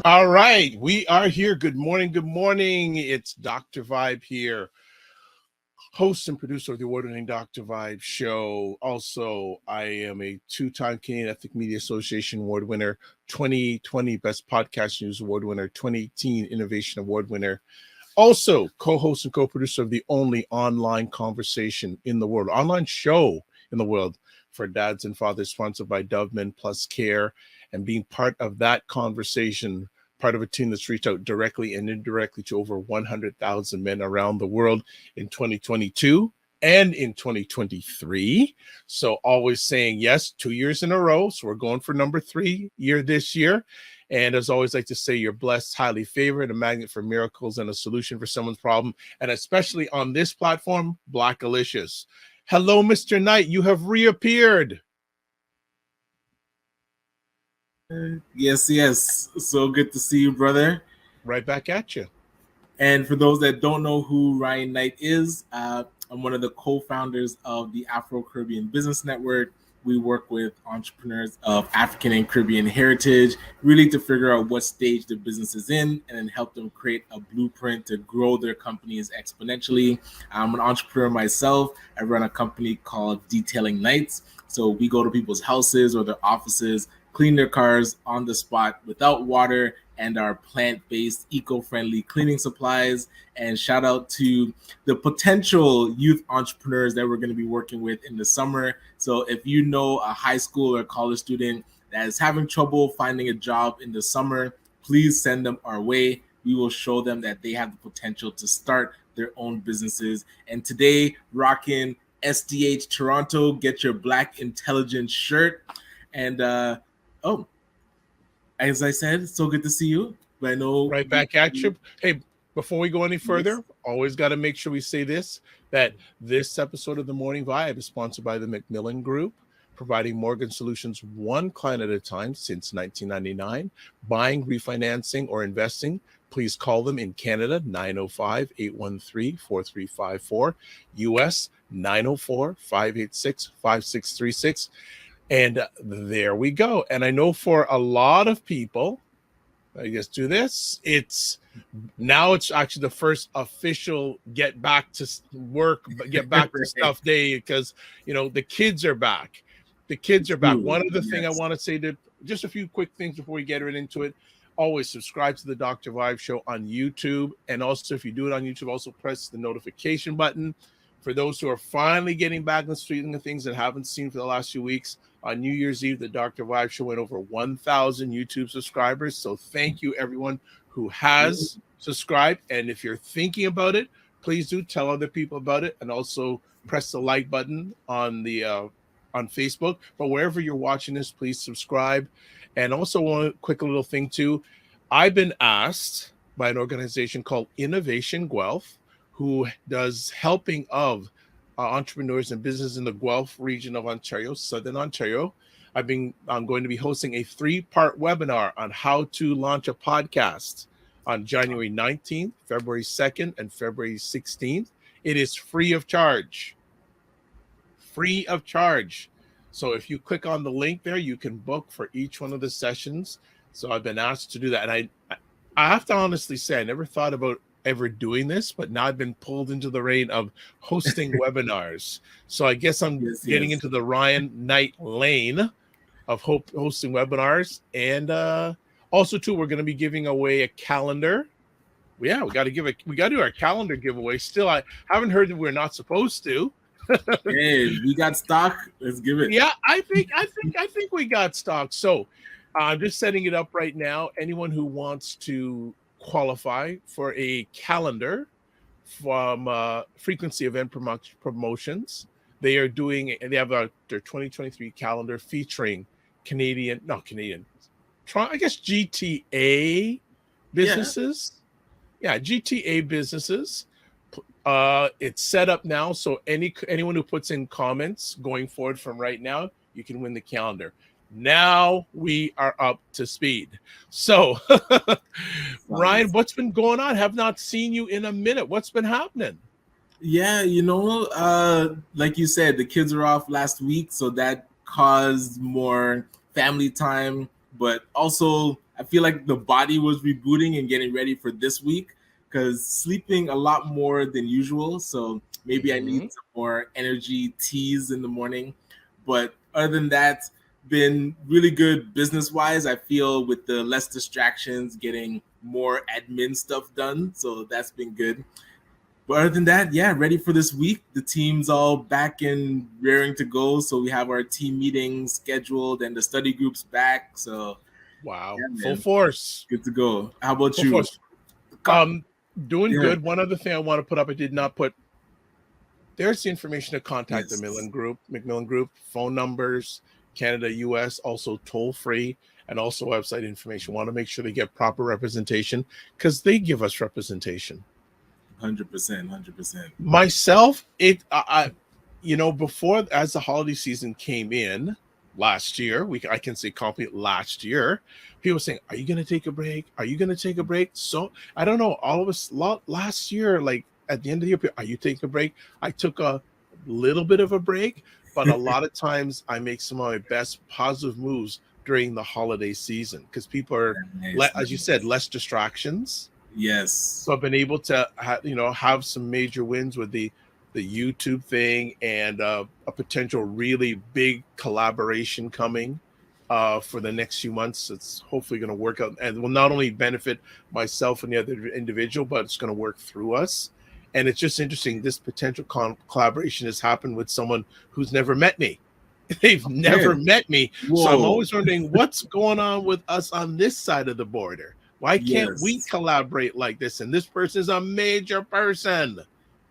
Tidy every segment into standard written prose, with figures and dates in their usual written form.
All right, we are here. Good morning. Good morning. It's Dr. Vibe here, host and producer of the award-winning Dr. Vibe show. Also, I am a two-time Canadian Ethnic Media Association award winner, 2020 Best Podcast News award winner, 2018 Innovation Award winner. Also, co-host and co-producer of the only online conversation in the world, online show in the world for dads and fathers, sponsored by Doveman Plus Care, and being part of that conversation, part of a team that's reached out directly and indirectly to over 100,000 men around the world in 2022 and in 2023. So always saying yes 2 years in a row. So we're going for number 3 year this year. And as always, like to say, you're blessed, highly favored, a magnet for miracles, and a solution for someone's problem. And especially on this platform, Blackalicious. Hello, Mr. Knight. You have reappeared. Yes. So good to see you, brother. Right back at you. And for those that don't know who Ryan Knight is, I'm one of the co-founders of the Afro-Caribbean Business Network. We work with entrepreneurs of African and Caribbean heritage, really to figure out what stage the business is in and then help them create a blueprint to grow their companies exponentially. I'm an entrepreneur myself. I run a company called Detailing Nights. So we go to people's houses or their offices, clean their cars on the spot without water, and our plant-based, eco-friendly cleaning supplies. And shout out to the potential youth entrepreneurs that we're going to be working with in the summer. So if you know a high school or college student that is having trouble finding a job in the summer, please send them our way. We will show them that they have the potential to start their own businesses. And today, rocking SDH Toronto, get your Black Intelligence shirt. And as I said, so good to see you. But I know Right back at you. Hey, before we go any further, always got to make sure we say this, that this episode of The Morning Vibe is sponsored by the Macmillan Group, providing mortgage solutions one client at a time since 1999. Buying, refinancing, or investing, please call them in Canada, 905-813-4354, US, 904-586-5636. And there we go. And I know for a lot of people, I guess do this. It's actually the first official get back to work, get back to stuff day, because the kids are back. The kids are back. One other thing I want to say, to just a few quick things before we get right into it. Always subscribe to the Dr. Vibe Show on YouTube, and also if you do it on YouTube, also press the notification button. For those who are finally getting back in the street and the things that haven't seen for the last few weeks, on New Year's Eve, the Dr. Vibe Show went over 1,000 YouTube subscribers. So thank you, everyone who has subscribed. And if you're thinking about it, please do tell other people about it, and also press the like button on the on Facebook. But wherever you're watching this, please subscribe. And also, one quick little thing too, I've been asked by an organization called Innovation Guelph, who does helping of entrepreneurs and business in the Guelph region of Ontario, Southern Ontario. I'm going to be hosting a 3-part webinar on how to launch a podcast on January 19th, February 2nd, and February 16th. It is free of charge. Free of charge. So if you click on the link there, you can book for each one of the sessions. So I've been asked to do that. And I have to honestly say, I never thought about ever doing this, but now I've been pulled into the reign of hosting webinars. So I guess I'm getting into the Ryan Knight lane of hosting webinars. And also too, we're going to be giving away a calendar. Yeah, we got to do our calendar giveaway. Still, I haven't heard that we're not supposed to. Hey, we got stock. Let's give it. Yeah, I think we got stock. So I'm just setting it up right now. Anyone who wants to qualify for a calendar from Frequency Event Promotions, they have their 2023 calendar featuring GTA businesses. Yeah, GTA businesses. It's set up now, so anyone who puts in comments going forward from right now, you can win the calendar. Now we are up to speed. So, Ryan, what's been going on? Have not seen you in a minute. What's been happening? Yeah, like you said, the kids were off last week, so that caused more family time, but also I feel like the body was rebooting and getting ready for this week because sleeping a lot more than usual. So maybe I need Mhm. some more energy teas in the morning. But other than that, been really good business wise. I feel with the less distractions, getting more admin stuff done. So that's been good. But other than that, yeah, ready for this week. The team's all back and raring to go. So we have our team meetings scheduled and the study groups back. So Wow, yeah, full man, force, good to go. How about full you? force. Um, Doing Yeah, good. One other thing I want to put up, I did not put. There's the information to contact the yes, Macmillan Group, phone numbers, Canada, US, also toll free, and also website information. Want to make sure they get proper representation because they give us representation. 100%, 100%. Myself, before as the holiday season came in last year, I can say complete last year, people saying, "Are you going to take a break? Are you going to take a break?" So I don't know. All of us last year, like at the end of the year, are you taking a break? I took a little bit of a break, but a lot of times I make some of my best positive moves during the holiday season because people are, Nice, as you said, nice. less distractions. Yes. So I've been able to have some major wins with the YouTube thing and a potential really big collaboration coming for the next few months. It's hopefully going to work out and will not only benefit myself and the other individual, but it's going to work through us. And it's just interesting. This potential collaboration has happened with someone who's never met me. They've Okay. never met me. So I'm Whoa. always wondering what's going on with us on this side of the border. Why can't we Yes. collaborate like this? And this person is a major person.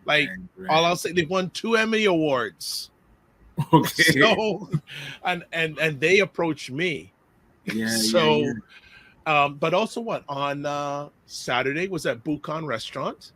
Like Right, all right. I'll say, they've won 2 Emmy Awards. Okay. So and they approached me. Yeah, yeah, yeah. So but also what on Saturday was at Bukan restaurant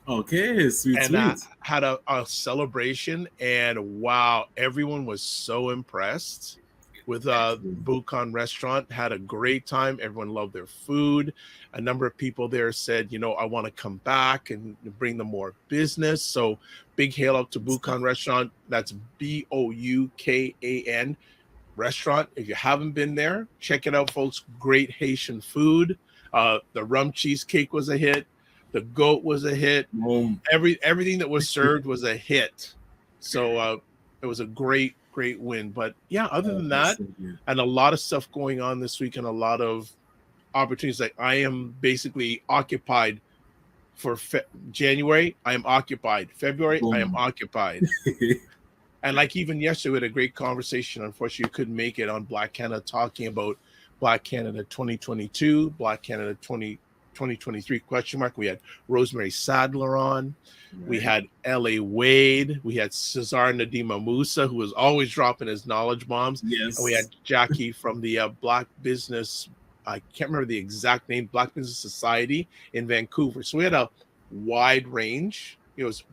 Okay, sweet, and sweet. had a celebration and wow, everyone was so impressed with Excellent. Bukan restaurant. Had a great time. Everyone loved their food. A number of people there said, I want to come back and bring them more business. So big hail up to Good stuff. Bukan restaurant. That's Boukan restaurant. If you haven't been there, check it out, folks. Great Haitian food. The rum cheesecake was a hit. The goat was a hit. Boom. Everything that was served was a hit. So it was a great win. But yeah, other Oh, than that's that, so good. and a lot of stuff going on this week, and a lot of opportunities. Like I am basically occupied for January. I am occupied. February, I am Boom. occupied. And like even yesterday, we had a great conversation. Unfortunately, you couldn't make it on Black Canada, talking about Black Canada 2022, Black Canada 2023 question mark. We had Rosemary Sadler on. We Right. had L.A. Wade. We had Cesar Nadima Musa, who was always dropping his knowledge bombs. And we had Yes. Jackie from the Black Business, I can't remember the exact name, Black Business Society in Vancouver. So we had a wide range. It was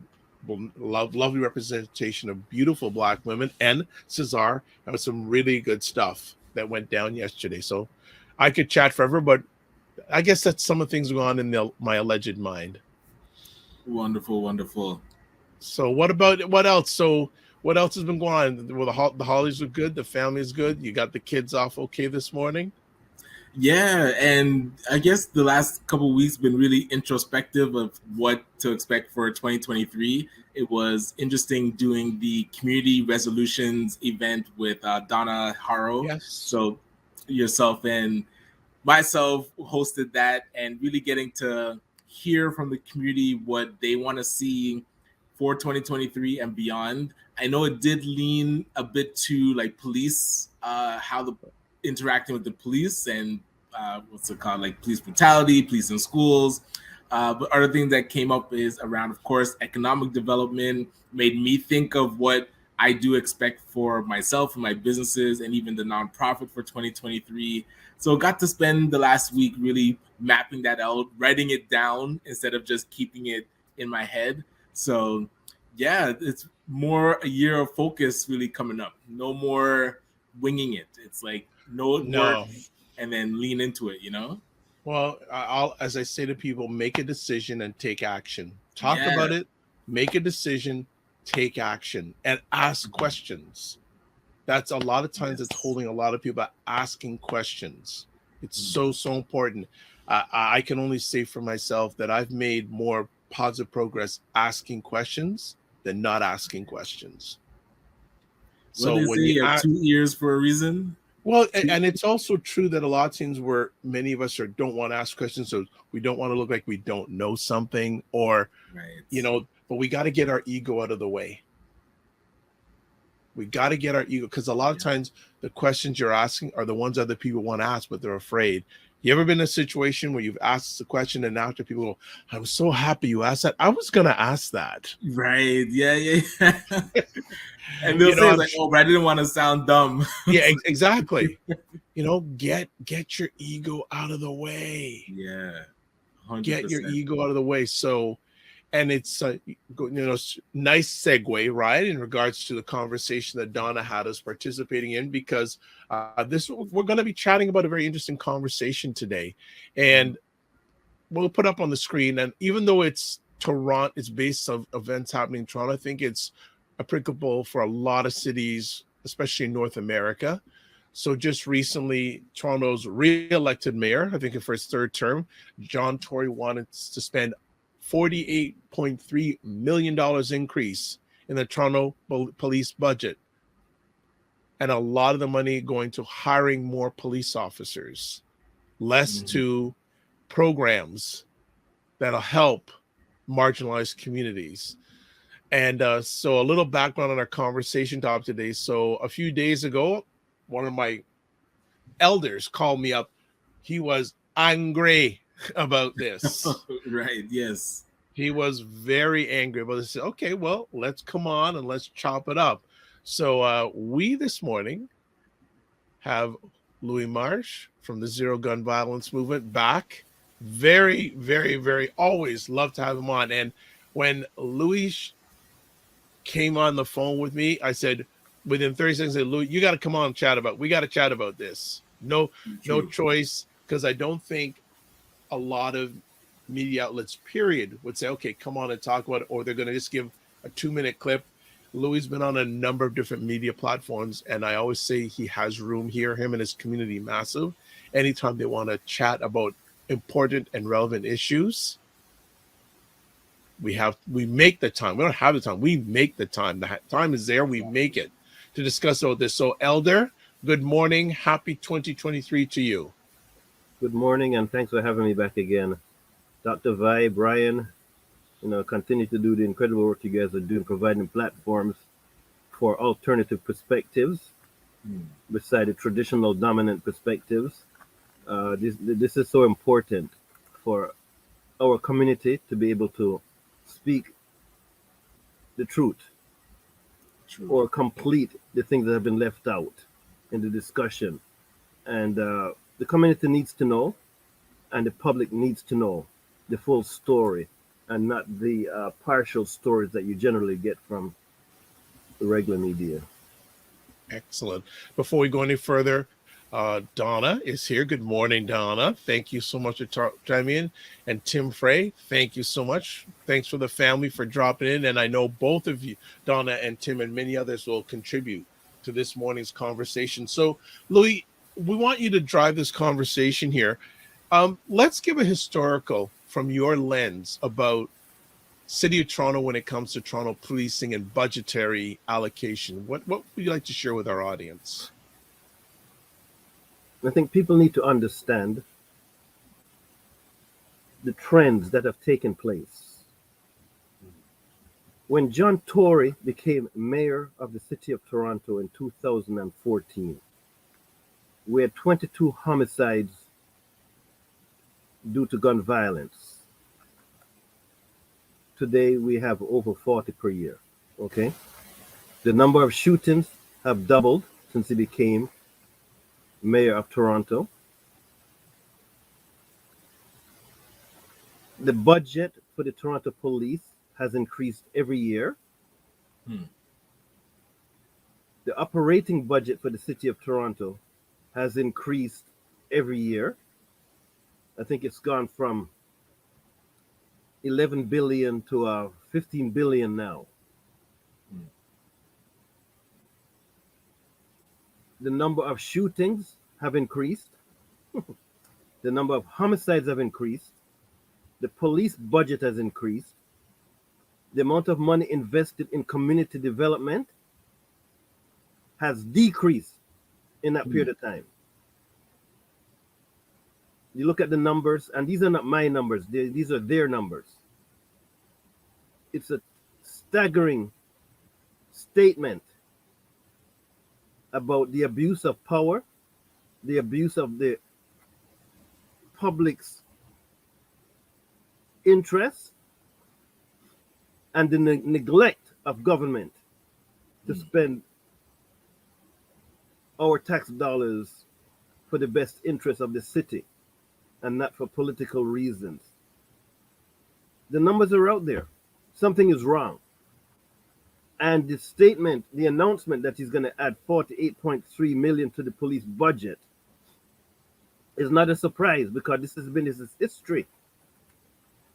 lovely representation of beautiful Black women and Cesar. That was some really good stuff that went down yesterday. So I could chat forever, but I guess that's some of the things going on in my alleged mind. Wonderful, wonderful. So what else? So what else has been going on? Well, the holidays are good. The family is good. You got the kids off okay this morning. Yeah, and I guess the last couple of weeks been really introspective of what to expect for 2023. It was interesting doing the community resolutions event with Donna Haro. Yes. So yourself and myself hosted that, and really getting to hear from the community what they want to see for 2023 and beyond. I know it did lean a bit to like police, how the interacting with the police and what's it called, like police brutality, police in schools. But other things that came up is around, of course, economic development. Made me think of what I do expect for myself and my businesses and even the nonprofit for 2023. So got to spend the last week really mapping that out, writing it down instead of just keeping it in my head. So yeah, it's more a year of focus really coming up. No more winging it. It's like know work No. and then lean into it, you know? Well, I'll, as I say to people, make a decision and take action. Talk Yeah. about it, make a decision, take action, and ask questions. That's a lot of times it's Yes. holding a lot of people back, asking questions. It's so important. I can only say for myself that I've made more positive progress asking questions than not asking questions. What So they when say, you you have ask, 2 ears for a reason. well, and it's also true that a lot of things where many of us don't want to ask questions, so we don't want to look like we don't know something, or Right. but we got to get our ego out of the way. We got to get our ego, because a lot of times the questions you're asking are the ones other people want to ask, but they're afraid. You ever been in a situation where you've asked a question and after people go, "I'm so happy you asked that. I was gonna ask that." Right. Yeah. And they'll You know, say like, "Oh, but I didn't want to sound dumb." exactly. Get your ego out of the way. Yeah. Get your 100%. ego out of the way. So, and it's nice segue, right, in regards to the conversation that Donna had us participating in, because this we're going to be chatting about a very interesting conversation today, and we'll put up on the screen. And even though it's Toronto, it's based on events happening in Toronto, I think it's applicable for a lot of cities, especially in North America. So just recently, Toronto's re-elected mayor, I think for his third term, John Tory, wanted to spend $48.3 million increase in the Toronto police budget. And a lot of the money going to hiring more police officers, less to programs that'll help marginalized communities. And so a little background on our conversation topic today. So a few days ago, one of my elders called me up. He was angry about this. Right. Yes. He was very angry about this. Okay, well, let's come on and let's chop it up. So we this morning have Louis Marsh from the Zero Gun Violence Movement back. Very, very, very always love to have him on. And when Louis came on the phone with me, I said, within 30 seconds, I said, Louis, you got to come on and chat about, we got to chat about this. No choice, because I don't think a lot of media outlets, period, would say, okay, come on and talk about it, or they're going to just give a 2-minute clip. Louis been on a number of different media platforms, and I always say he has room here. Him and his community, massive. Anytime they want to chat about important and relevant issues, we make the time. We don't have the time. We make the time. The time is there. We make it to discuss all this. So, Elder, good morning. Happy 2023 to you. Good morning, and thanks for having me back again. Dr. Vi, Brian, continue to do the incredible work you guys are doing, providing platforms for alternative perspectives beside the traditional dominant perspectives. This is so important for our community to be able to speak the truth or complete the things that have been left out in the discussion. And the community needs to know, and the public needs to know the full story, and not the partial stories that you generally get from the regular media. Excellent. Before we go any further, Donna is here. Good morning, Donna. Thank you so much for chiming in. And Tim Frey, thank you so much. Thanks for the family for dropping in. And I know both of you, Donna and Tim, and many others will contribute to this morning's conversation. So, Louis, we want you to drive this conversation here. Let's give a historical from your lens about City of Toronto when it comes to Toronto policing and budgetary allocation. What would you like to share with our audience? I think people need to understand the trends that have taken place. When John Tory became mayor of the City of Toronto in 2014, we had 22 homicides due to gun violence. Today we have over 40 per year. Okay, the number of shootings have doubled since he became mayor of Toronto. The budget for the Toronto police has increased every year. The operating budget for the City of Toronto has increased every year. I think it's gone from 11 billion to 15 billion now. The number of shootings have increased. The number of homicides have increased. The police budget has increased. The amount of money invested in community development has decreased in that period of time. You look at the numbers, and these are not my numbers, these are their numbers. It's a staggering statement about the abuse of power, the abuse of the public's interest, and the neglect of government to spend our tax dollars for the best interest of the city and not for political reasons. The numbers are out there. Something is wrong. And the statement, the announcement that he's going to add 48.3 million to the police budget is not a surprise, because this has been his history.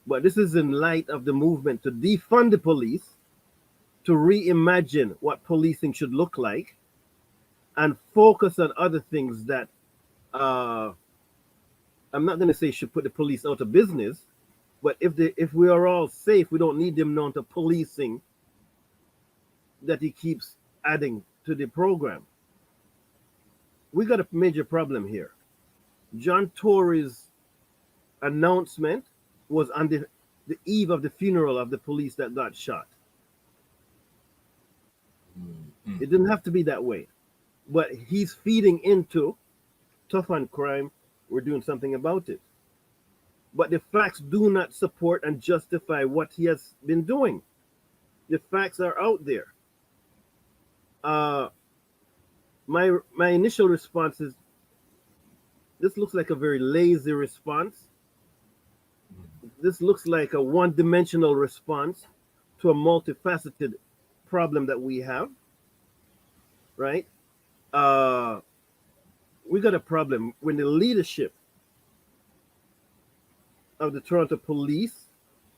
But this is in light of the movement to defund the police, to reimagine what policing should look like, and focus on other things that I'm not going to say should put the police out of business, but if we are all safe, we don't need the amount of policing that he keeps adding to the program. We got a major problem here. John Tory's announcement was on the eve of the funeral of the police that got shot. It didn't have to be that way, but he's feeding into tough on crime. We're doing something about it. But the facts do not support and justify what he has been doing. The facts are out there. My initial response is, this looks like a very lazy response. This looks like a one-dimensional response to a multifaceted problem that we have, right? We got a problem when the leadership of the Toronto Police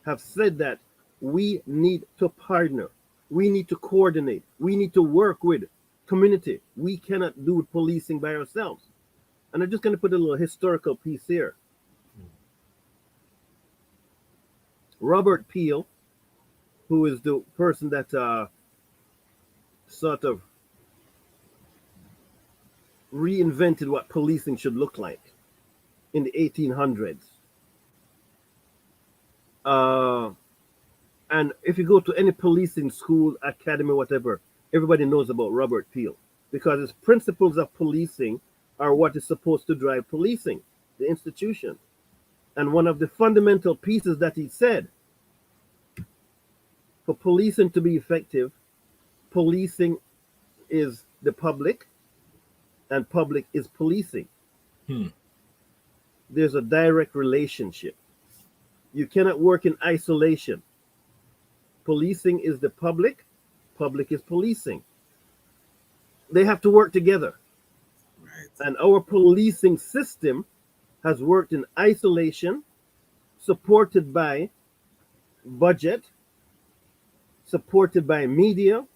have said that we need to partner, we need to coordinate, we need to work with community. We cannot do policing by ourselves. And I'm just going to put a little historical piece here. Robert Peel, who is the person that sort of reinvented what policing should look like in the 1800s. And if you go to any policing school, academy, whatever, everybody knows about Robert Peel, because his principles of policing are what is supposed to drive policing, the institution. And one of the fundamental pieces that he said, for policing to be effective, policing is the public and public is policing. There's a direct relationship. You cannot work in isolation. Policing is the public, public is policing. They have to work together. Right. And our policing system has worked in isolation, supported by budget, supported by media,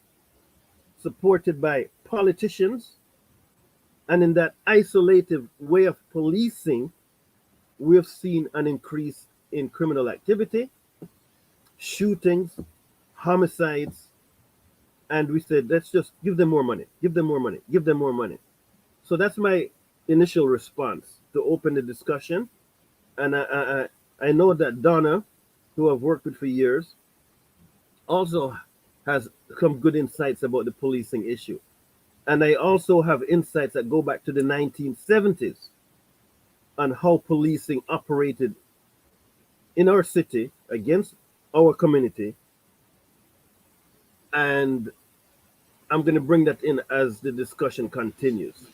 supported by politicians. And in that isolated way of policing, we've seen an increase in criminal activity, shootings, homicides, and we said, let's just give them more money, give them more money, give them more money. So that's my initial response to open the discussion. And I know that Donna, who I've worked with for years, also has some good insights about the policing issue. And I also have insights that go back to the 1970s on how policing operated in our city against our community. And I'm going to bring that in as the discussion continues.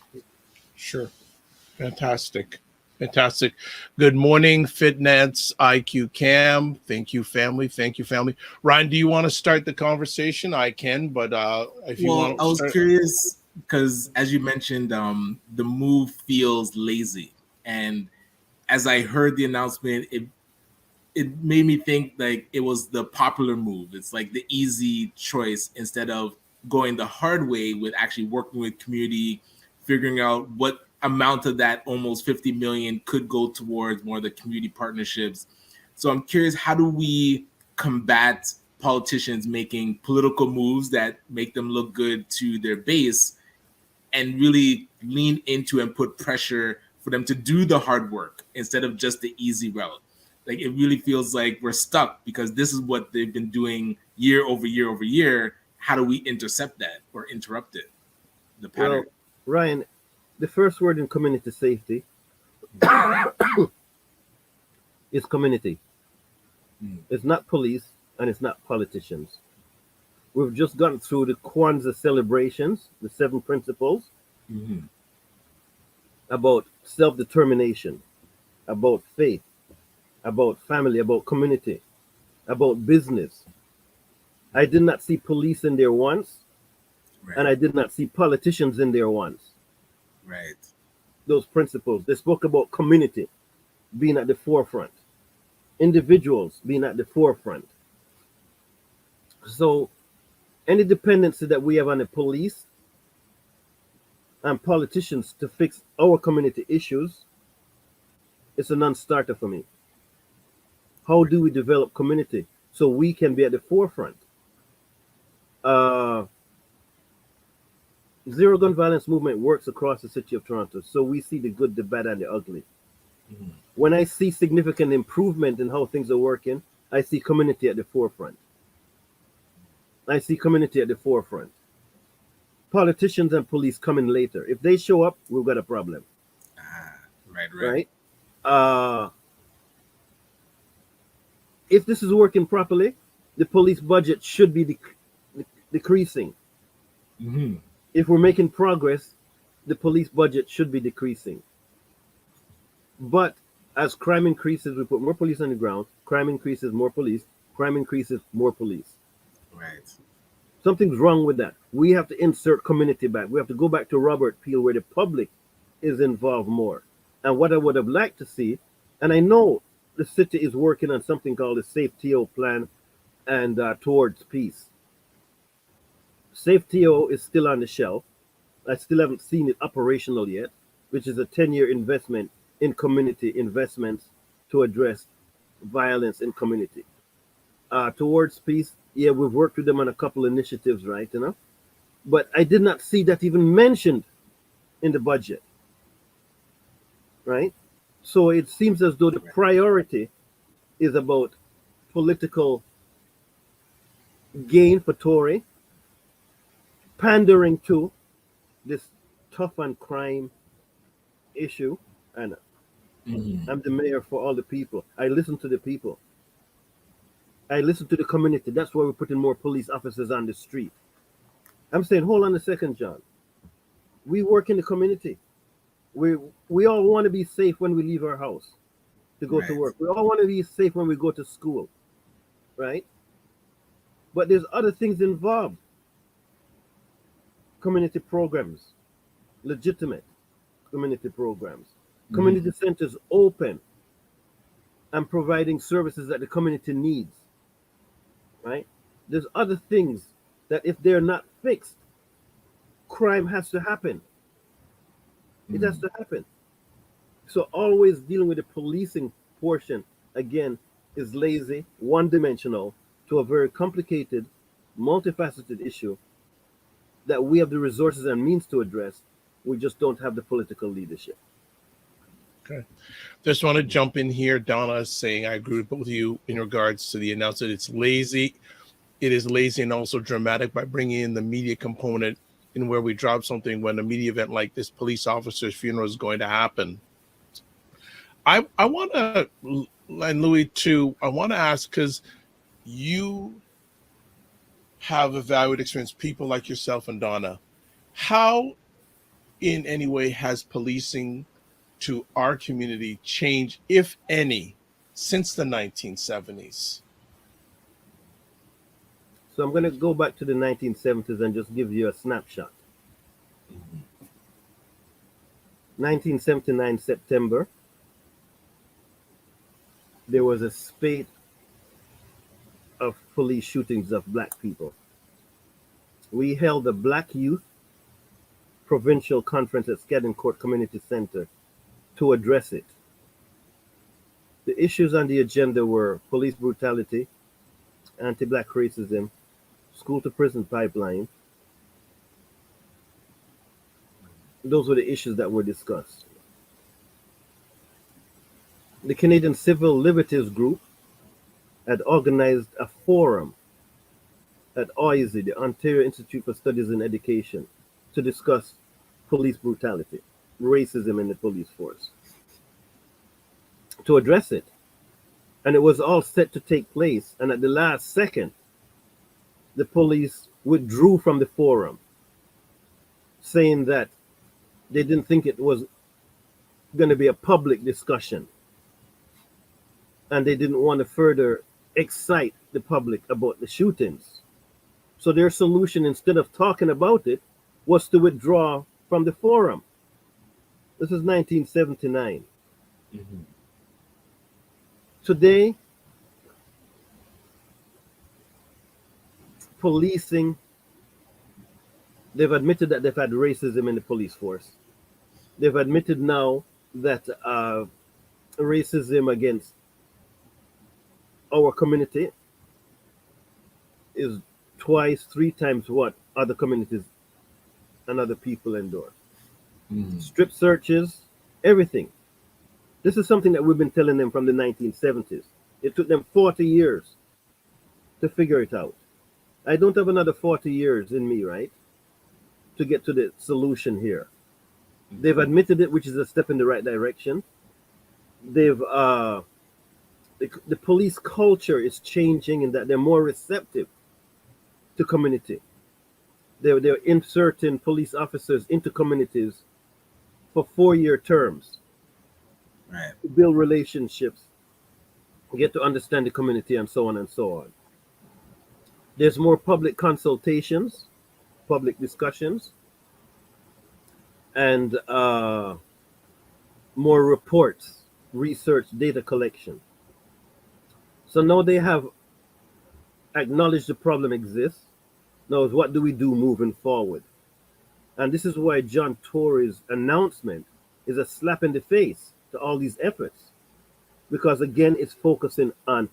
Sure. Fantastic. Fantastic. Good morning, Fitness IQ Cam. Thank you, family. Thank you, family. Ryan, do you want to start the conversation? I can, but if you want to I was start... curious because, as you mentioned, the move feels lazy. And as I heard the announcement, it made me think like it was the popular move. It's like the easy choice instead of going the hard way with actually working with community, figuring out what amount of that almost 50 million could go towards more of the community partnerships. So I'm curious, how do we combat politicians making political moves that make them look good to their base and really lean into and put pressure for them to do the hard work instead of just the easy route? Like, it really feels like we're stuck because this is what they've been doing year over year over year. How do we intercept that or interrupt it? The pattern. Well, Ryan, the first word in community safety is community. It's not police and it's not politicians. We've just gone through the Kwanzaa celebrations, the 7 principles about self-determination, about faith, about family, about community, about business. I did not see police in there once, and I did not see politicians in there once. Right. Those principles. They spoke about community being at the forefront, individuals being at the forefront. So any dependency that we have on the police and politicians to fix our community issues, it's a non-starter for me. How do we develop community so we can be at the forefront? Zero gun violence movement works across the city of Toronto, so we see the good, the bad, and the ugly. When I see significant improvement in how things are working, I see community at the forefront. I see community at the forefront. Politicians and police coming later. If they show up, we've got a problem. Right. If this is working properly, the police budget should be decreasing. If we're making progress, the police budget should be decreasing. But as crime increases, we put more police on the ground. Crime increases, more police. Crime increases, more police. Right. Something's wrong with that. We have to insert community back. We have to go back to Robert Peel, where the public is involved more. And what I would have liked to see, and I know the city is working on something called the Safe TO plan and Towards Peace. Safe TO is still on the shelf. I still haven't seen it operational yet, which is a 10-year investment in community investments to address violence in community. Towards Peace, yeah, we've worked with them on a couple initiatives, right? But I did not see that even mentioned in the budget, right? So it seems as though the priority is about political gain for Tory, pandering to this tough on crime issue. And I'm the mayor for all the people. I listen to the people. I listen to the community. That's why we're putting more police officers on the street. I'm saying, hold on a second, John. We work in the community. We all want to be safe when we leave our house to go to work. We all want to be safe when we go to school, right? But there's other things involved. Community programs, legitimate community programs, community centers open and providing services that the community needs, right? There's other things that if they're not fixed, crime has to happen. It has to happen. So always dealing with the policing portion, again, is lazy, one-dimensional, to a very complicated, multifaceted issue that we have the resources and means to address. We just don't have the political leadership. Okay. Just want to jump in here. Donna is saying, I agree with both of you in regards to the announcement. It's lazy. It is lazy and also dramatic by bringing in the media component in where we drop something when a media event like this police officer's funeral is going to happen. I want to, and Louis too, I want to ask, because you have evaluated experience, people like yourself and Donna, how in any way has policing to our community changed, if any, since the 1970s? So I'm going to go back to the 1970s and just give you a snapshot. 1979 September, there was a spate of police shootings of black people. We held a black youth provincial conference at Skadden Court Community Center to address it. The issues on the agenda were police brutality, anti-black racism, school to prison pipeline. Those were the issues that were discussed. The Canadian Civil Liberties Group had organized a forum at OISE, the Ontario Institute for Studies in Education, to discuss police brutality, racism in the police force, to address it. And it was all set to take place. And at the last second, the police withdrew from the forum, saying that they didn't think it was going to be a public discussion. And they didn't want to further excite the public about the shootings. So their solution, instead of talking about it, was to withdraw from the forum. This is 1979. Mm-hmm. Today, policing, they've admitted that they've had racism in the police force. They've admitted now that racism against our community is twice, 3 times what other communities and other people endure. Mm-hmm. Strip searches, everything. This is something that we've been telling them from the 1970s. It took them 40 years to figure it out. I don't have another 40 years in me, right, to get to the solution here. They've admitted it, which is a step in the right direction. They've the police culture is changing in that they're more receptive to community. They're inserting police officers into communities for 4-year terms. Right. To build relationships, get to understand the community, and so on and so on. There's more public consultations, public discussions, and more reports, research, data collection. So now they have acknowledged the problem exists. Now, what do we do moving forward? And this is why John Tory's announcement is a slap in the face to all these efforts. Because again, it's focusing on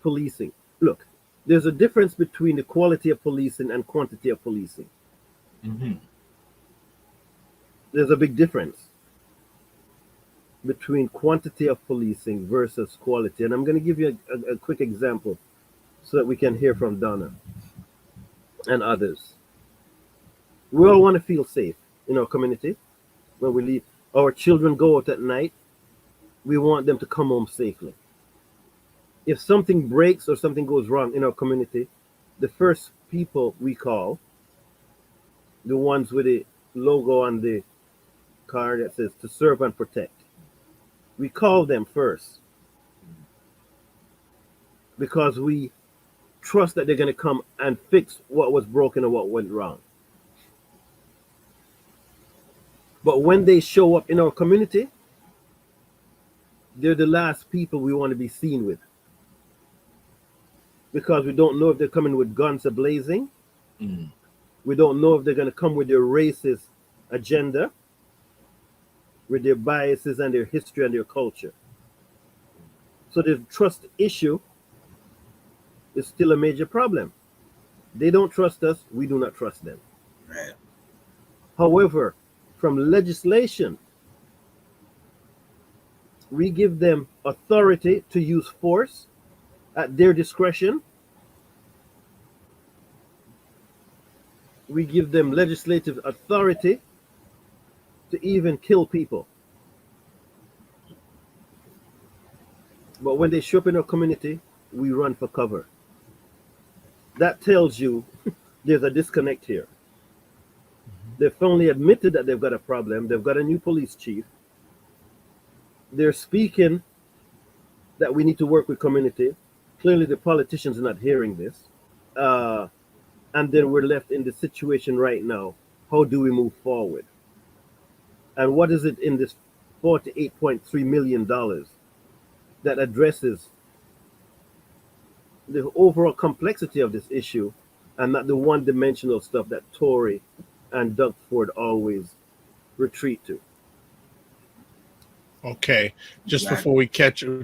policing. Look, there's a difference between the quality of policing and quantity of policing. Mm-hmm. There's a big difference between quantity of policing versus quality. And I'm going to give you a quick example so that we can hear from Donna and others. We all want to feel safe in our community. When we leave, our children go out at night, we want them to come home safely. If something breaks or something goes wrong in our community, the first people we call, the ones with the logo on the car that says to serve and protect, we call them first because we trust that they're going to come and fix what was broken or what went wrong. But when they show up in our community, they're the last people we want to be seen with, because we don't know if they're coming with guns ablazing. Mm-hmm. We don't know if they're going to come with their racist agenda, with their biases and their history and their culture. So the trust issue is still a major problem. They don't trust us, we do not trust them. Right. However, from legislation, we give them authority to use force at their discretion. We give them legislative authority to even kill people. But when they show up in our community, we run for cover. That tells you there's a disconnect here. They've only admitted that they've got a problem. They've got a new police chief. They're speaking that we need to work with community. Clearly, the politicians are not hearing this. And then we're left in the situation right now. How do we move forward? And what is it in this $48.3 million that addresses the overall complexity of this issue and not the one-dimensional stuff that Tory and Doug Ford always retreat to. Okay, just Exactly. before we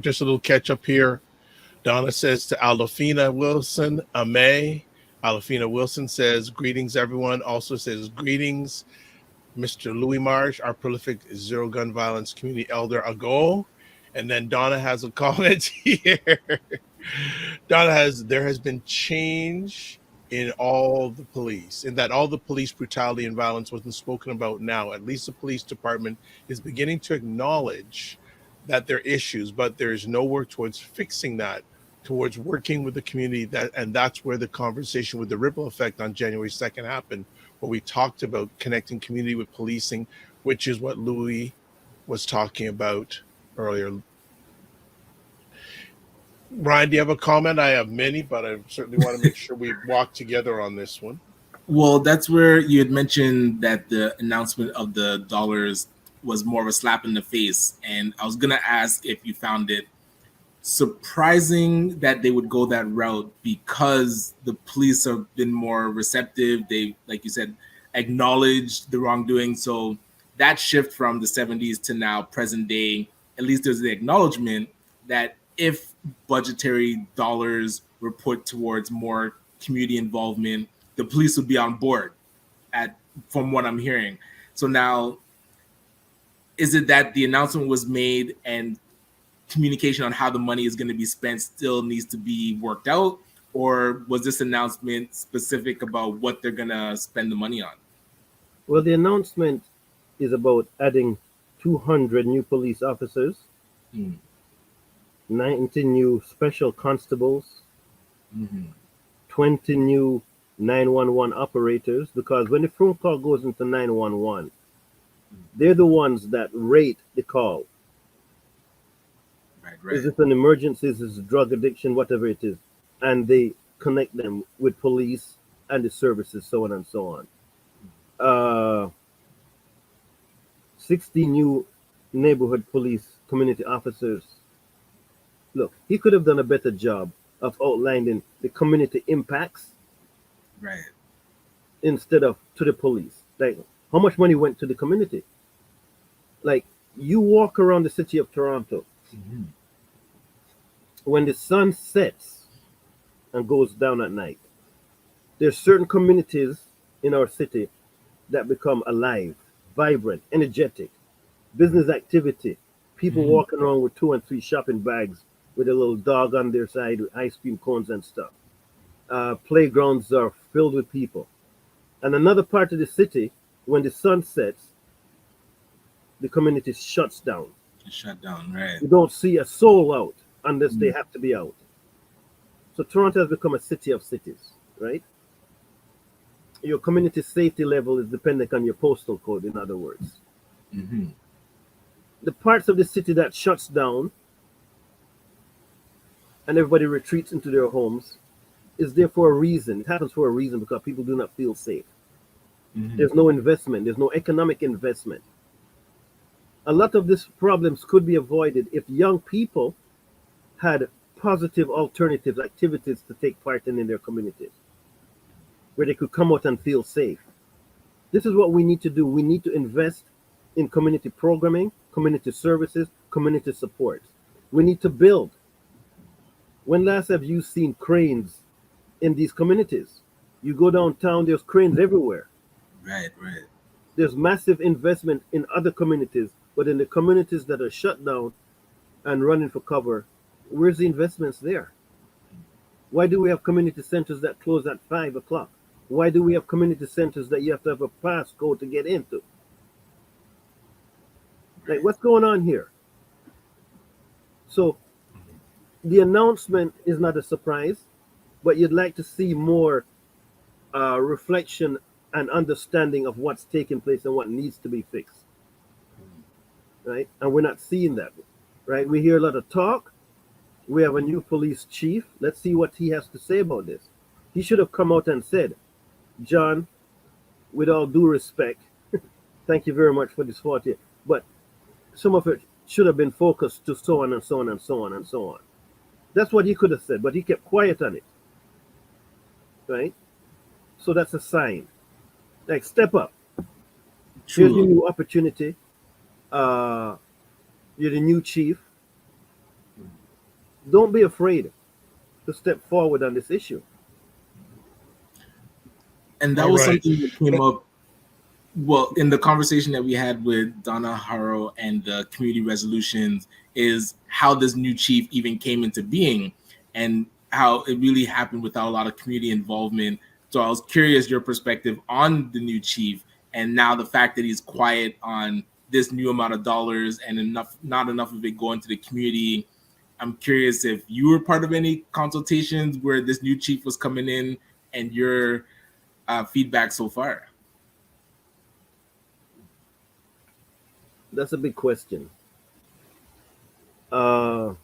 just a little catch up here. Donna says to Alofina Wilson, Ame. Alofina Wilson says, greetings, everyone. Also says, greetings, Mr. Louis Marsh, our prolific zero gun violence community elder ago. And then Donna has a comment here. There has been change in all the police, in that all the police brutality and violence wasn't spoken about now. At least the police department is beginning to acknowledge that there are issues, but there is no work towards fixing that, towards working with the community. And that's where the conversation with the ripple effect on January 2nd happened, where we talked about connecting community with policing, which is what Louis was talking about earlier. Ryan, do you have a comment? I have many, but I certainly want to make sure we walk together on this one. Well, that's where you had mentioned that the announcement of the dollars was more of a slap in the face. And I was going to ask if you found it surprising that they would go that route, because the police have been more receptive. They, like you said, acknowledged the wrongdoing. So that shift from the 70s to now present day, at least there's the acknowledgement that if budgetary dollars were put towards more community involvement, the police would be on board, from what I'm hearing. So now, is it that the announcement was made and communication on how the money is going to be spent still needs to be worked out, or was this announcement specific about what they're going to spend the money on? Well, the announcement is about adding 200 new police officers, 90 new special constables, 20 new 911 operators, because when the phone call goes into 911, they're the ones that rate the call. Right. Is it an emergency? Is it drug addiction? Whatever it is. And they connect them with police and the services, so on and so on. 60 new neighborhood police community officers. Look, he could have done a better job of outlining the community impacts, Right. instead of to the police. Like, how much money went to the community? Like, you walk around the city of Toronto, when the sun sets and goes down at night, there's certain communities in our city that become alive, vibrant, energetic, business activity, people walking around with 2 and 3 shopping bags with a little dog on their side with ice cream cones and stuff. Playgrounds are filled with people. And another part of the city, when the sun sets, the community shuts down. It's shut down, right? You don't see a soul out unless they have to be out. So Toronto has become a city of cities, right? Your community safety level is dependent on your postal code, in other words. The parts of the city that shuts down and everybody retreats into their homes is there for a reason. It happens for a reason, because people do not feel safe. There's no investment. There's no economic investment. A lot of these problems could be avoided if young people had positive alternative activities to take part in their communities, where they could come out and feel safe. This is what we need to do. We need to invest in community programming, community services, community support. We need to build. When last have you seen cranes in these communities? You go downtown, there's cranes everywhere. Right. There's massive investment in other communities, but in the communities that are shut down and running for cover, where's the investments there? Why do we have community centers that close at 5 o'clock? Why do we have community centers that you have to have a passcode to get into? Like, what's going on here? So the announcement is not a surprise, but you'd like to see more reflection and understanding of what's taking place and what needs to be fixed, right? And we're not seeing that, right? We hear a lot of talk. We have a new police chief. Let's see what he has to say about this. He should have come out and said, John, with all due respect, thank you very much for this 40, but some of it should have been focused to so on and so on and so on and so on. That's what he could have said, but he kept quiet on it, right? So that's a sign. Like, step up. Here's your Truly. new opportunity. You're the new chief. Don't be afraid to step forward on this issue. And that All was right. something that came up, well, in the conversation that we had with Donna Harrow and the community resolutions, is how this new chief even came into being and how it really happened without a lot of community involvement. So I was curious your perspective on the new chief, and now the fact that he's quiet on this new amount of dollars and not enough of it going to the community. I'm curious if you were part of any consultations where this new chief was coming in, and your feedback so far. That's a big question. Uh,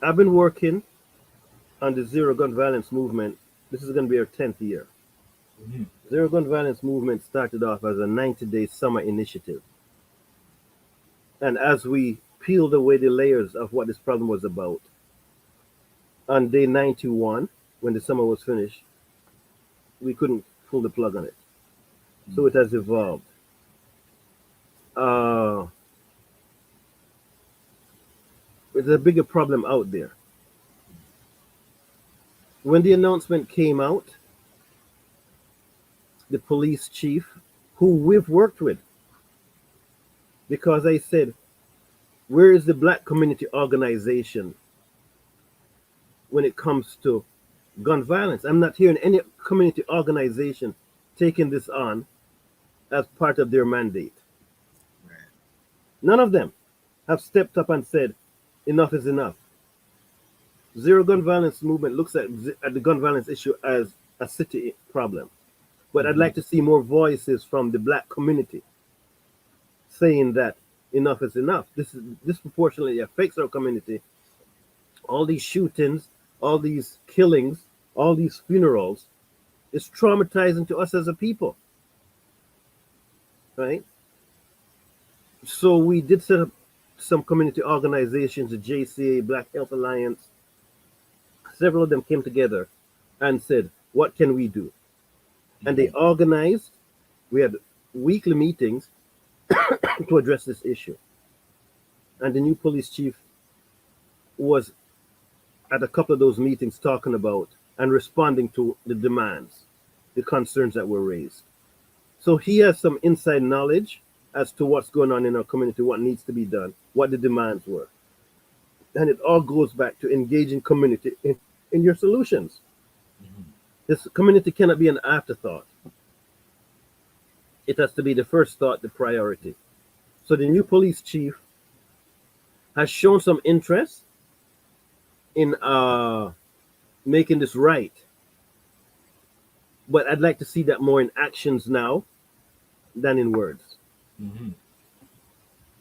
I've been working on the zero gun violence movement. This is going to be our 10th year. Mhm. Zero gun violence movement started off as a 90-day summer initiative. And as we peeled away the layers of what this problem was about, on day 91, when the summer was finished, we couldn't pull the plug on it. So it has evolved. Uh, there's a bigger problem out there. When the announcement came out, the police chief, who we've worked with, because I said, where is the black community organization when it comes to gun violence? I'm not hearing any community organization taking this on as part of their mandate. Right. None of them have stepped up and said, enough is enough. Zero gun violence movement looks at the gun violence issue as a city problem. But I'd like to see more voices from the black community saying that enough is enough. This disproportionately affects our community. All these shootings, all these killings, all these funerals is traumatizing to us as a people. Right? So we did set up some community organizations, the JCA, Black Health Alliance. Several of them came together and said, what can we do? And they organized, we had weekly meetings to address this issue. And the new police chief was at a couple of those meetings talking about and responding to the demands, the concerns that were raised. So he has some inside knowledge as to what's going on in our community, what needs to be done, what the demands were. And it all goes back to engaging community in your solutions. This community cannot be an afterthought. It has to be the first thought, the priority. So the new police chief has shown some interest in making this right. But I'd like to see that more in actions now than in words. Mhm.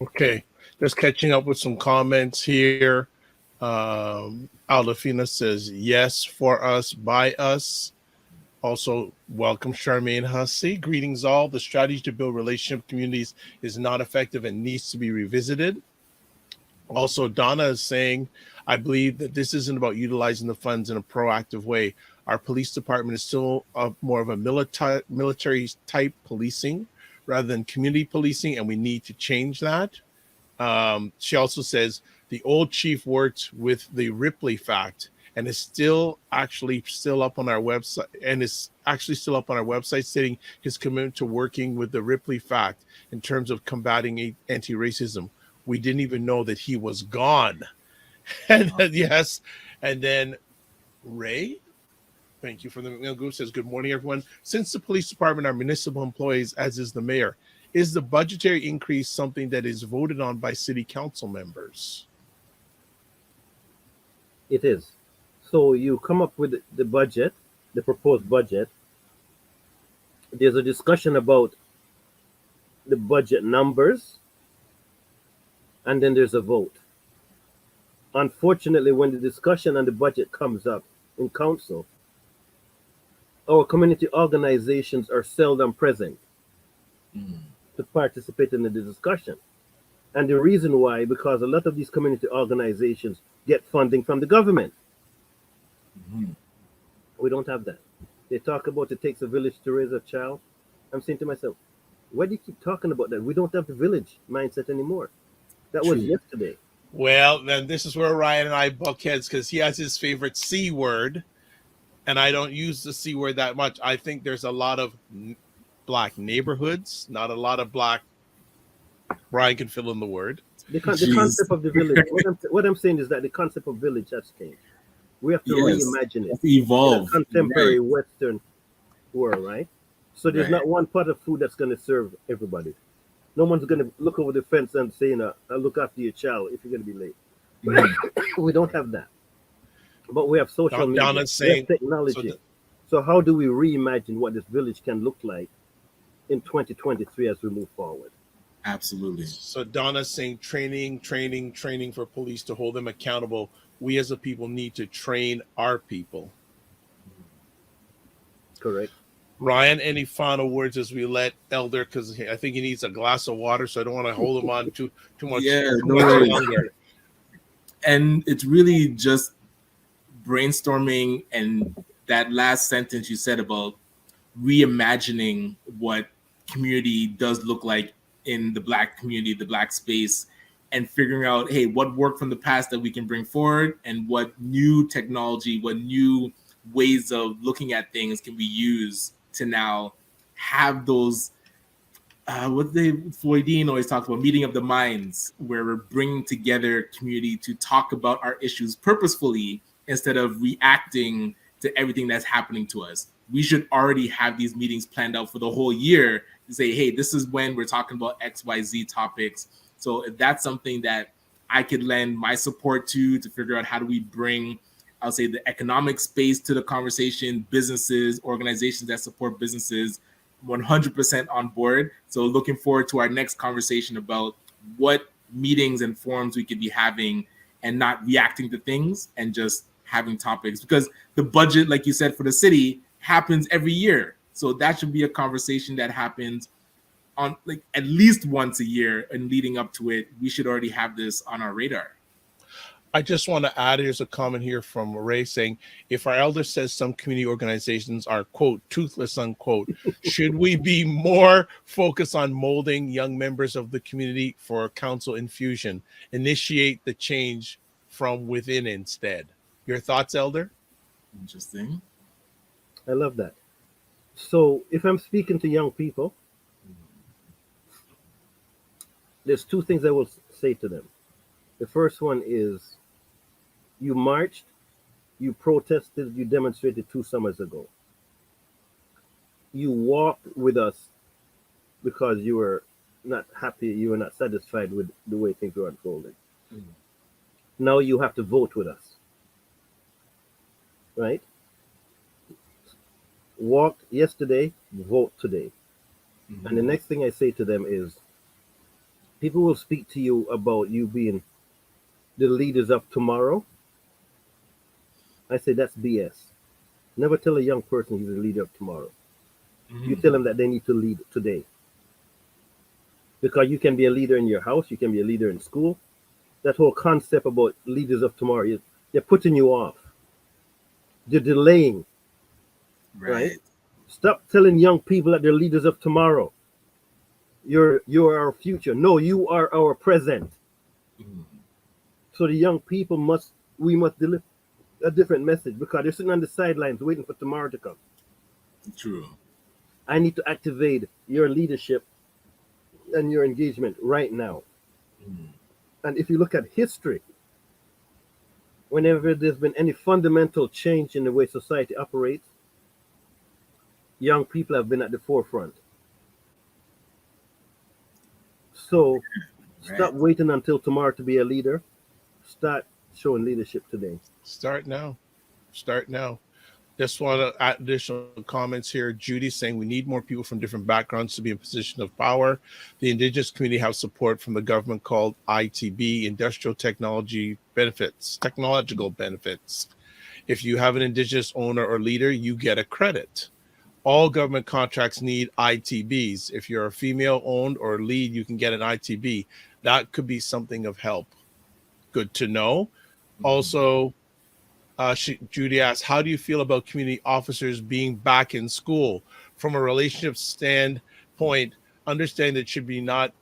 Okay, just catching up with some comments here. Aldafina says yes for us, by us. Also, welcome Charmaine Hussey. Greetings all. The strategy to build relationship communities is not effective and needs to be revisited. Also, Donna is saying, I believe that this isn't about utilizing the funds in a proactive way. Our police department is still more of a military type policing rather than community policing, and we need to change that. She also says the old chief worked with the Ripley Fact and is still up on our website, stating his commitment to working with the Ripley Fact in terms of combating anti-racism. We didn't even know that he was gone. And then, yes, and then Ray, thank you for the email group, says, good morning, everyone. Since the police department are municipal employees, as is the mayor, is the budgetary increase something that is voted on by city council members? It is. So you come up with the budget, the proposed budget. There's a discussion about the budget numbers, and then there's a vote. Unfortunately, when the discussion on the budget comes up in council, our community organizations are seldom present to participate in the discussion. And the reason why, because a lot of these community organizations get funding from the government. We don't have that. They talk about it takes a village to raise a child. I'm saying to myself, why do you keep talking about that? We don't have the village mindset anymore. That was True. yesterday. Well, then this is where Ryan and I buck heads because he has his favorite C word, and I don't use the C word that much. I think there's a lot of black neighborhoods, not a lot of black. Ryan can fill in the word. The Jeez. concept of the village. What I'm saying is that the concept of village has changed. We have to Yes. reimagine it Let's evolve. in a contemporary Right. Western world, right? So there's Right. not one pot of food that's going to serve everybody. No one's going to look over the fence and say, I'll look after your child if you're going to be late. Mhm. We don't have that. But we have social media, Donna's saying, we have technology. so So how do we reimagine what this village can look like in 2023 as we move forward? Absolutely. So Donna's saying training for police to hold them accountable. We as a people need to train our people. Correct. Ryan, any final words as we let Elder, because I think he needs a glass of water, so I don't want to hold him on too much, Yeah, too no much worries. longer. And it's really just brainstorming, and that last sentence you said about reimagining what community does look like in the Black community, the Black space, and figuring out, hey, what worked from the past that we can bring forward, and what new technology, what new ways of looking at things can we use to now have those what they Floydine always talks about, meeting of the minds, where we're bringing together community to talk about our issues purposefully instead of reacting to everything that's happening to us. We should already have these meetings planned out for the whole year to say, hey, this is when we're talking about XYZ topics. So if that's something that I could lend my support to figure out how do we bring, I'll say, the economic space to the conversation, businesses, organizations that support businesses, 100% on board. So looking forward to our next conversation about what meetings and forums we could be having and not reacting to things and just having topics, because the budget, like you said, for the city happens every year. So that should be a conversation that happens on like at least once a year, and leading up to it, we should already have this on our radar. I just want to add, here's a comment here from Ray saying, if our elder says some community organizations are, quote, toothless, unquote, should we be more focused on molding young members of the community for council infusion, initiate the change from within instead? Your thoughts, Elder? Interesting. I love that. So if I'm speaking to young people, there's two things I will say to them. The first one is, you marched, you protested, you demonstrated 2 summers ago. You walked with us because you were not happy, you were not satisfied with the way things were unfolding. Now you have to vote with us. Right? Walked yesterday, vote today. And the next thing I say to them is, people will speak to you about you being the leaders of tomorrow. I say that's BS. Never tell a young person he's the leader of tomorrow. You tell them that they need to lead today. Because you can be a leader in your house, you can be a leader in school. That whole concept about leaders of tomorrow, they're putting you off. They're delaying. Right? Stop telling young people that they're leaders of tomorrow. You're our future. No, you are our present. So the young people we must deliver a different message, because they're sitting on the sidelines waiting for tomorrow to come. True. I need to activate your leadership and your engagement right now. And if you look at history, whenever there's been any fundamental change in the way society operates, young people have been at the forefront. So stop waiting until tomorrow to be a leader. Start showing leadership today. Start now. Just want to add additional comments here. Judy saying we need more people from different backgrounds to be in position of power. The indigenous community have support from the government called ITB, Industrial Technological Benefits. If you have an indigenous owner or leader, you get a credit. All government contracts need ITBs. If you're a female owned or lead, you can get an ITB. That could be something of help. Good to know. Also, Judy asks, how do you feel about community officers being back in school? From a relationship standpoint, understand that it should be not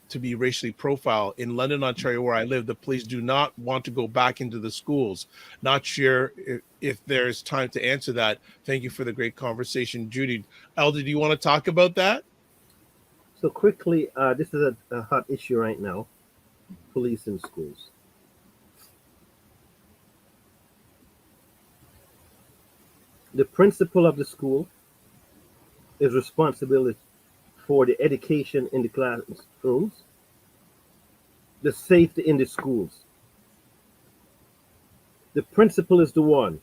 to be racially profiled. In London, Ontario, where I live, the police do not want to go back into the schools. Not sure if there's time to answer that. Thank you for the great conversation, Judy. Elder, do you want to talk about that? So quickly, this is a hot issue right now, police in schools. The principal of the school is responsible for the education in the classrooms, the safety in the schools. The principal is the one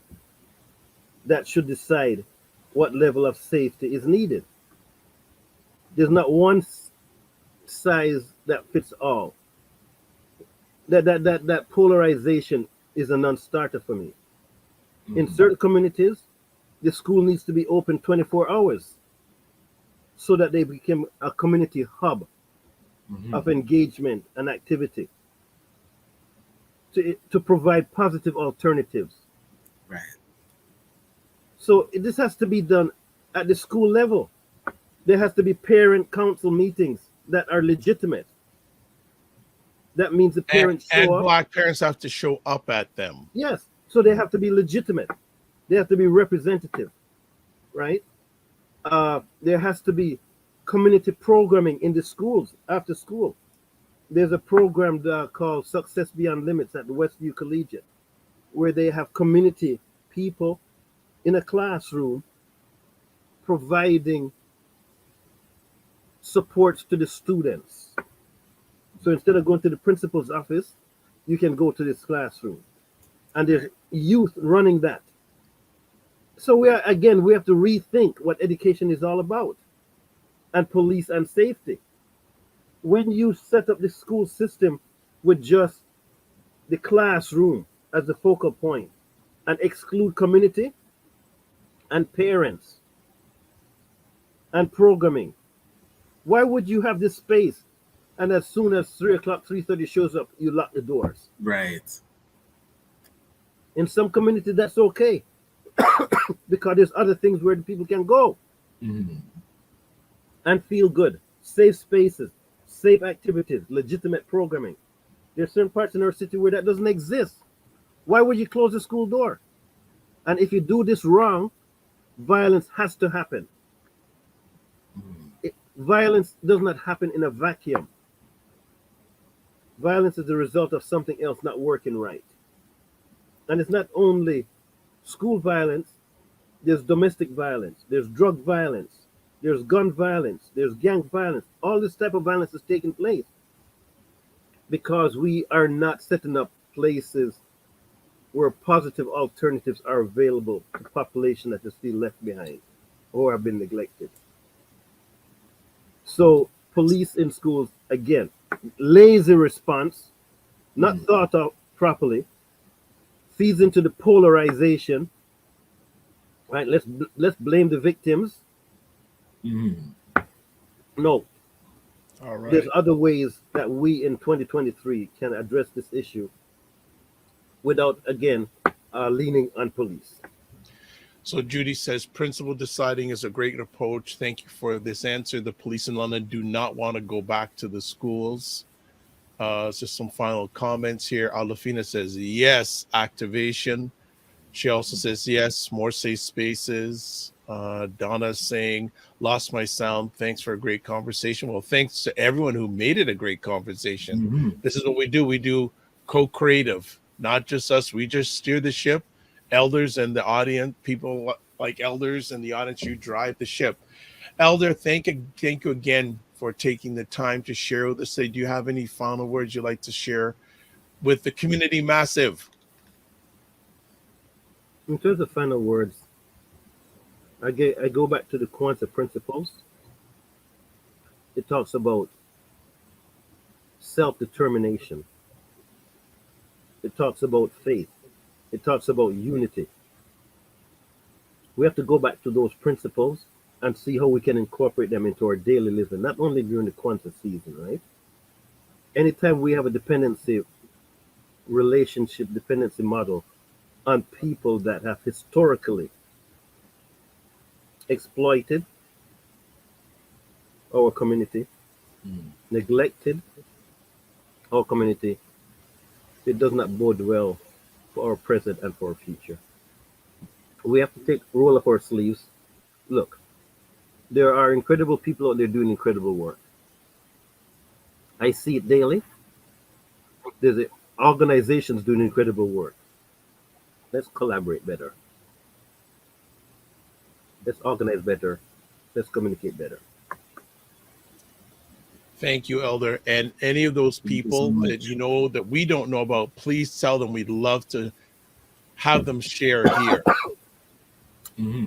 that should decide what level of safety is needed. There's not one size that fits all. That polarization is a non-starter for me. In certain communities, the school needs to be open 24 hours so that they become a community hub of engagement and activity to provide positive alternatives. Right. So this has to be done at the school level. There has to be parent council meetings that are legitimate. That means the parents and show up. Black parents have to show up at them. Yes, so they have to be legitimate. They have to be representative, right? There has to be community programming in the schools after school. There's a program called Success Beyond Limits at the Westview Collegiate, where they have community people in a classroom providing supports to the students. So instead of going to the principal's office, you can go to this classroom. And there's youth running that. So we have to rethink what education is all about, and police and safety. When you set up the school system with just the classroom as the focal point and exclude community and parents and programming, why would you have this space and as soon as 3 o'clock, 3:30 shows up, you lock the doors? Right. In some communities, that's okay. Because there's other things where the people can go and feel good. Safe spaces, safe activities, legitimate programming. There's certain parts in our city where that doesn't exist. Why would you close the school door? And if you do this wrong, violence has to happen. Violence does not happen in a vacuum. Violence is the result of something else not working right. And it's not only school violence, there's domestic violence, there's drug violence, there's gun violence, there's gang violence. All this type of violence is taking place because we are not setting up places where positive alternatives are available to the population that is still left behind or have been neglected. So police in schools, again, lazy response, not thought out properly, feeds into the polarization. Right? Let's blame the victims. No. All right. There's other ways that we in 2023 can address this issue without, again, leaning on police. So Judy says, principal deciding is a great approach. Thank you for this answer. The police in London do not want to go back to the schools. Just some final comments here. Alafina says, yes, activation. She also says, yes, more safe spaces. Donna saying, lost my sound. Thanks for a great conversation. Well, thanks to everyone who made it a great conversation. This is what we do. We do co-creative, not just us. We just steer the ship. Elders and the audience, people like elders and the audience, you drive the ship. Elder, thank you again for taking the time to share with us. Do you have any final words you'd like to share with the community massive? In terms of final words, I go back to the Kwanzaa principles. It talks about self-determination. It talks about faith. It talks about unity. We have to go back to those principles and see how we can incorporate them into our daily living, not only during the Kwanzaa season, right? Anytime we have a dependency model on people that have historically exploited our community, neglected our community, it does not bode well for our present and for our future. We have to roll up our sleeves. Look, there are incredible people out there doing incredible work. I see it daily. There's organizations doing incredible work. Let's collaborate better. Let's organize better. Let's communicate better. Thank you, Elder. And any of those Thank you so people much. that you know that we don't know about, please tell them. We'd love to have them share here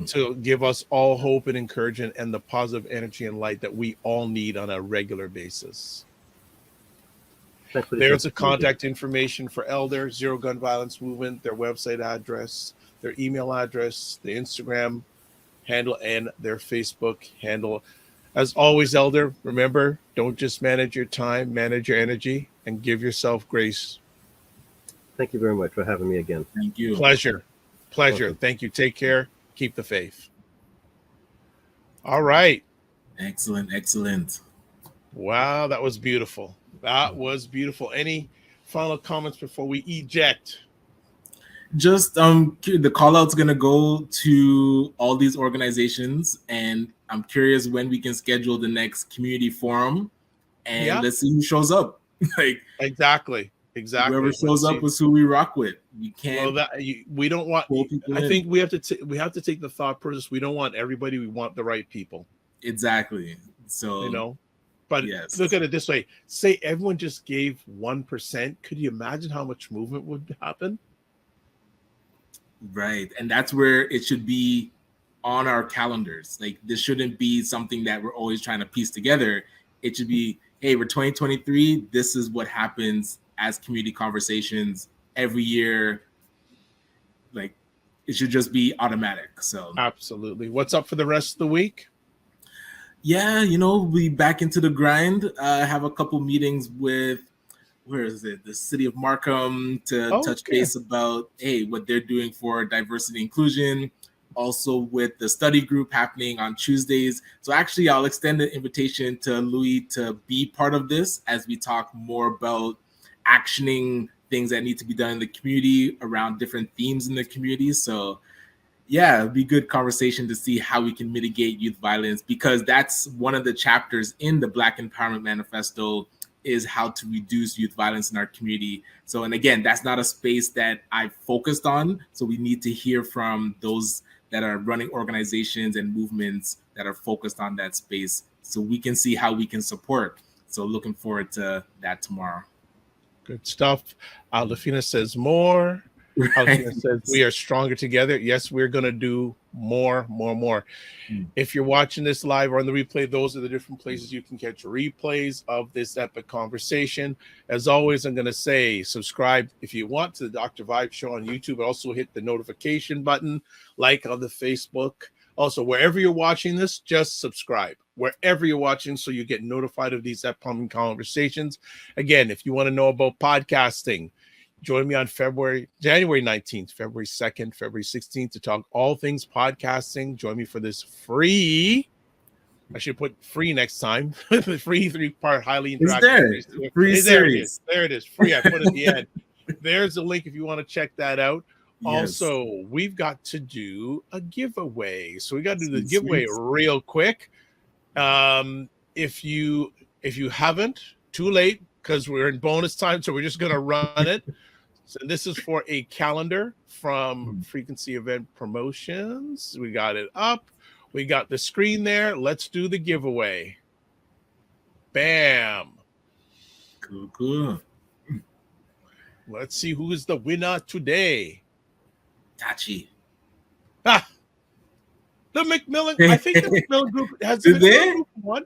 to give us all hope and encouragement and the positive energy and light that we all need on a regular basis. There's a contact information for Elder, Zero Gun Violence Movement, their website address, their email address, the Instagram handle, and their Facebook handle. As always, Elder, remember, don't just manage your time, manage your energy, and give yourself grace. Thank you very much for having me again. Thank you. Pleasure. Welcome. Thank you. Take care. Keep the faith. All right. Excellent. Wow, that was beautiful. That was beautiful. Any final comments before we eject? Just the call out's gonna go to all these organizations, and I'm curious when we can schedule the next community forum, and let's see who shows up. Like exactly. Whoever shows up is who we rock with. We can't. Well, we don't want. I think we have to take the thought process. We don't want everybody. We want the right people. Exactly. So but look at it this way. Say everyone just gave 1%. Could you imagine how much movement would happen? Right. And that's where it should be on our calendars. Like this shouldn't be something that we're always trying to piece together. It should be, hey, we're 2023. This is what happens as community conversations every year. Like it should just be automatic. So absolutely. What's up for the rest of the week? Yeah, we back into the grind. I have a couple meetings with the city of Markham to touch base about what they're doing for diversity and inclusion. Also with the study group happening on Tuesdays. So actually I'll extend the invitation to Louis to be part of this as we talk more about actioning things that need to be done in the community around different themes in the community. So yeah, it'd be good conversation to see how we can mitigate youth violence, because that's one of the chapters in the Black Empowerment Manifesto is how to reduce youth violence in our community. So, and again, that's not a space that I focused on. So we need to hear from those that are running organizations and movements that are focused on that space so we can see how we can support. So looking forward to that tomorrow. Good stuff. Aldefina says more. Right. Says we are stronger together. Yes, we're going to do more. If you're watching this live or on the replay, those are the different places you can catch replays of this epic conversation. As always, I'm going to say subscribe if you want to the Dr. Vibe Show on YouTube. Also hit the notification button, like on the Facebook. Also, wherever you're watching this, just subscribe wherever you're watching so you get notified of these upcoming conversations. Again, if you want to know about podcasting, join me on January 19th, February 2nd, February 16th to talk all things podcasting. Join me for this free. I should put free next time. The free 3-part highly interactive free series. There it is. Free. I put it at the end. There's a link if you want to check that out. Yes. Also, we've got to do a giveaway. So we got to do the giveaway real quick. If you haven't, too late, because we're in bonus time, so we're just going to run it. So this is for a calendar from Frequency Event Promotions. We got it up. We got the screen there. Let's do the giveaway. Bam. Cool. Let's see who is the winner today. Tachi. The Macmillan. I think the Macmillan Group has Did they? won.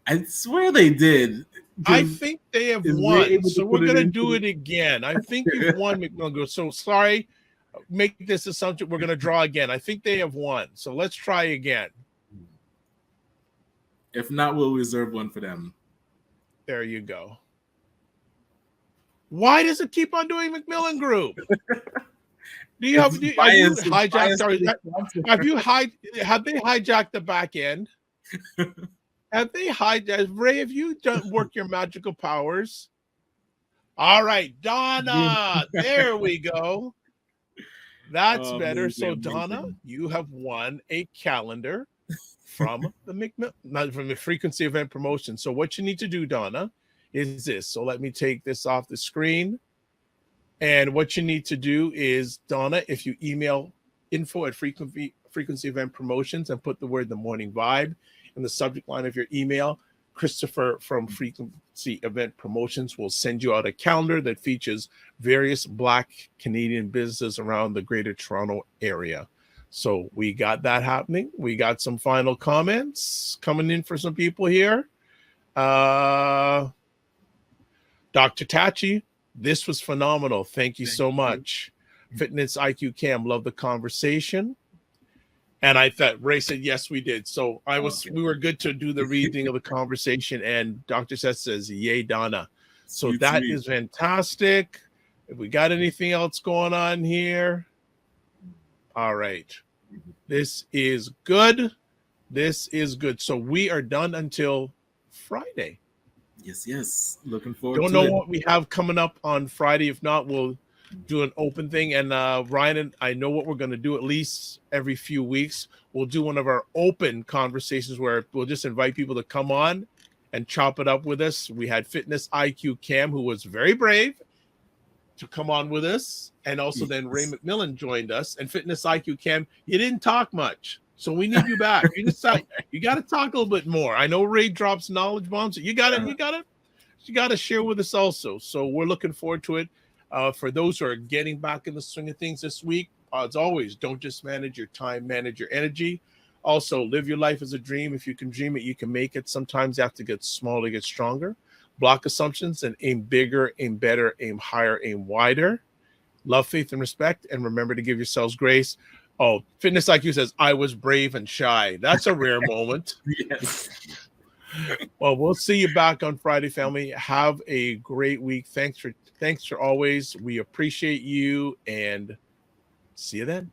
I swear they did. I think they have won, so we're going to do it again. I think you've won, Macmillan Group. So sorry, make this assumption. We're going to draw again. I think they have won, so let's try again. If not, we'll reserve one for them. There you go. Why does it keep on doing Macmillan Group? Have you Bias hijacked our? to the sponsor. Have they hijacked the back end? Have they hijacked? Ray, have you done work your magical powers? All right, Donna. There we go. That's better. Amazing, So, Donna, amazing. you have won a calendar from the Frequency Event Promotion. So, what you need to do, Donna, is this. So, let me take this off the screen. And what you need to do is, Donna, if you email info@Frequency Event Promotions and put the word The Morning Vibe in the subject line of your email, Christopher from Frequency Event Promotions will send you out a calendar that features various Black Canadian businesses around the Greater Toronto area. So we got that happening. We got some final comments coming in for some people here. Dr. Tachi, this was phenomenal. Thank you so much. Fitness IQ Cam, love the conversation. And I thought Ray said, yes, we did. So we were good to do the reading of the conversation. And Dr. Seth says, yay, Donna. So that is fantastic. If we got anything else going on here. All right. This is good. This is good. So we are done until Friday. Yes. Looking forward Don't to it. know what we have coming up on Friday. If not, we'll do an open thing. And Ryan and I know what we're going to do at least every few weeks. We'll do one of our open conversations where we'll just invite people to come on and chop it up with us. We had Fitness IQ Cam, who was very brave to come on with us. And also then Ray McMillan joined us. And Fitness IQ Cam, you didn't talk much. So we need you back. You got to talk a little bit more. I know Ray drops knowledge bombs. You got to share with us also. So we're looking forward to it. For those who are getting back in the swing of things this week, as always, don't just manage your time, manage your energy. Also, live your life as a dream. If you can dream it, you can make it. Sometimes you have to get small to get stronger. Block assumptions and aim bigger, aim better, aim higher, aim wider. Love, faith, and respect. And remember to give yourselves grace. Oh, Fitness IQ says, I was brave and shy. That's a rare moment. Yes. Well, we'll see you back on Friday, family. Have a great week. Thanks for always. We appreciate you and see you then.